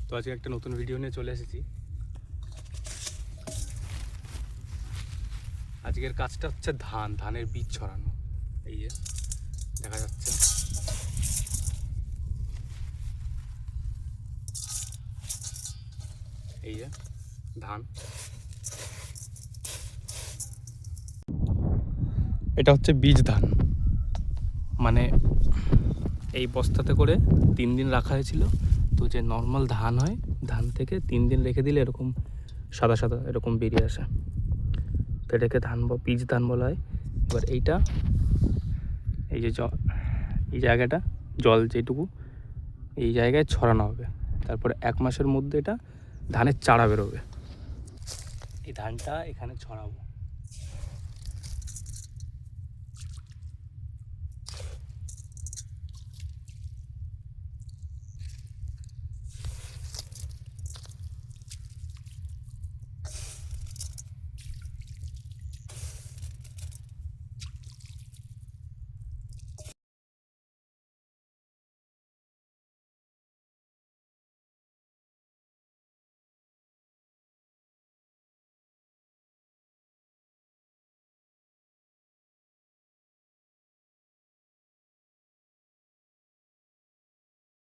তো আজকে একটা নতুন ভিডিও নিয়ে চলে এসেছি। আজকের কাজটা হচ্ছে ধানের বীজ ছড়ানো। এই যে দেখা যাচ্ছে, এই যে ধান। এটা হচ্ছে বীজ ধান, মানে এই বস্তাতে করে 3 দিন রাখা হয়েছিল। তো যে নর্মাল ধান হয়, ধান থেকে 3 দিন রেখে দিলে এরকম সাদা সাদা এরকম বেরিয়ে আসে, তো এটাকে বীজ ধান বলা হয়। এবার এইটা, এই যে এই জায়গাটা জল যেটুকু, এই জায়গায় ছড়ানো হবে। তারপরে 1 মাসের মধ্যে এটা ধানের চারা বেরোবে। এই ধানটা এখানে ছড়াবো।